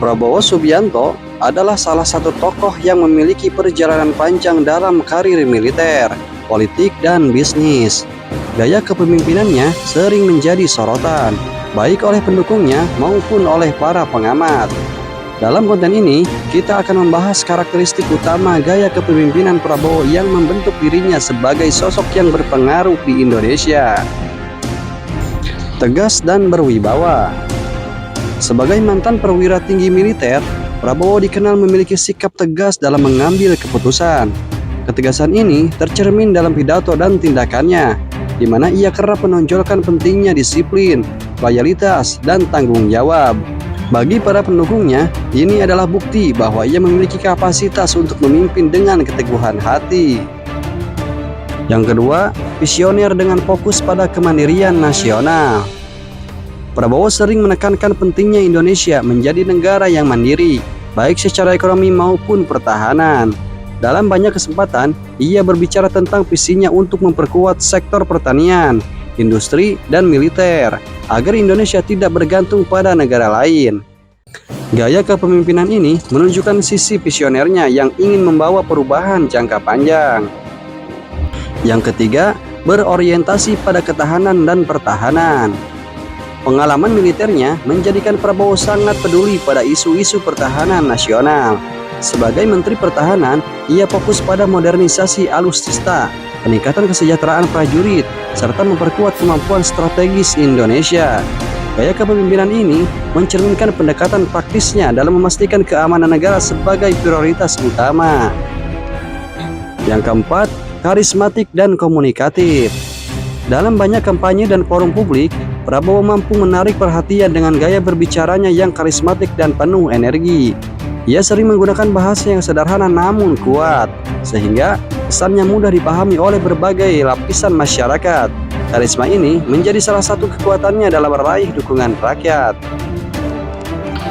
Prabowo Subianto adalah salah satu tokoh yang memiliki perjalanan panjang dalam karir militer, politik, dan bisnis. Gaya kepemimpinannya sering menjadi sorotan, baik oleh pendukungnya maupun oleh para pengamat. Dalam konten ini, kita akan membahas karakteristik utama gaya kepemimpinan Prabowo yang membentuk dirinya sebagai sosok yang berpengaruh di Indonesia. Tegas dan berwibawa. Sebagai mantan perwira tinggi militer, Prabowo dikenal memiliki sikap tegas dalam mengambil keputusan. Ketegasan ini tercermin dalam pidato dan tindakannya, di mana ia kerap menonjolkan pentingnya disiplin, loyalitas, dan tanggung jawab. Bagi para pendukungnya, ini adalah bukti bahwa ia memiliki kapasitas untuk memimpin dengan keteguhan hati. Yang kedua, visioner dengan fokus pada kemandirian nasional. Prabowo sering menekankan pentingnya Indonesia menjadi negara yang mandiri, baik secara ekonomi maupun pertahanan. Dalam banyak kesempatan, ia berbicara tentang visinya untuk memperkuat sektor pertanian, industri, dan militer, agar Indonesia tidak bergantung pada negara lain. Gaya kepemimpinan ini menunjukkan sisi visionernya yang ingin membawa perubahan jangka panjang. Yang ketiga, berorientasi pada ketahanan dan pertahanan. Pengalaman militernya menjadikan Prabowo sangat peduli pada isu-isu pertahanan nasional. Sebagai Menteri Pertahanan, ia fokus pada modernisasi alutsista, peningkatan kesejahteraan prajurit, serta memperkuat kemampuan strategis Indonesia. Gaya kepemimpinan ini mencerminkan pendekatan praktisnya dalam memastikan keamanan negara sebagai prioritas utama. Yang keempat, karismatik dan komunikatif. Dalam banyak kampanye dan forum publik, Prabowo mampu menarik perhatian dengan gaya berbicaranya yang karismatik dan penuh energi. Ia sering menggunakan bahasa yang sederhana namun kuat, sehingga pesannya mudah dipahami oleh berbagai lapisan masyarakat. Karisma ini menjadi salah satu kekuatannya dalam meraih dukungan rakyat.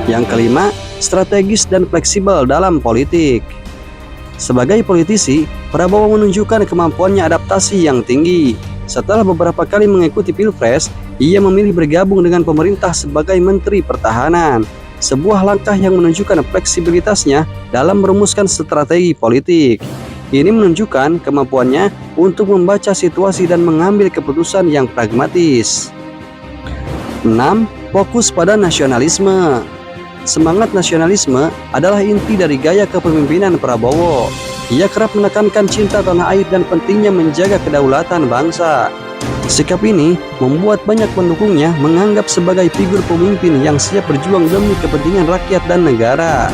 Yang kelima, strategis dan fleksibel dalam politik. Sebagai politisi, Prabowo menunjukkan kemampuannya adaptasi yang tinggi. Setelah beberapa kali mengikuti Pilpres, ia memilih bergabung dengan pemerintah sebagai Menteri Pertahanan. Sebuah langkah yang menunjukkan fleksibilitasnya dalam merumuskan strategi politik. Ini menunjukkan kemampuannya untuk membaca situasi dan mengambil keputusan yang pragmatis. 6. Fokus pada nasionalisme. Semangat nasionalisme adalah inti dari gaya kepemimpinan Prabowo. Ia kerap menekankan cinta tanah air dan pentingnya menjaga kedaulatan bangsa. Sikap ini membuat banyak pendukungnya menganggap sebagai figur pemimpin yang siap berjuang demi kepentingan rakyat dan negara.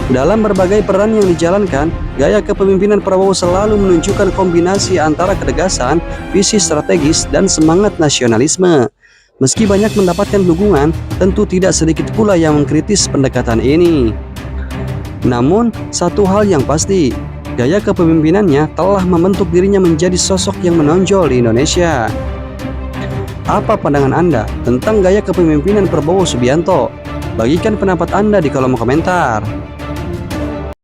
Dalam berbagai peran yang dijalankan, gaya kepemimpinan Prabowo selalu menunjukkan kombinasi antara ketegasan, visi strategis, dan semangat nasionalisme. Meski banyak mendapatkan dukungan, tentu tidak sedikit pula yang mengkritis pendekatan ini. Namun, satu hal yang pasti, gaya kepemimpinannya telah membentuk dirinya menjadi sosok yang menonjol di Indonesia. Apa pandangan Anda tentang gaya kepemimpinan Prabowo Subianto? Bagikan pendapat Anda di kolom komentar.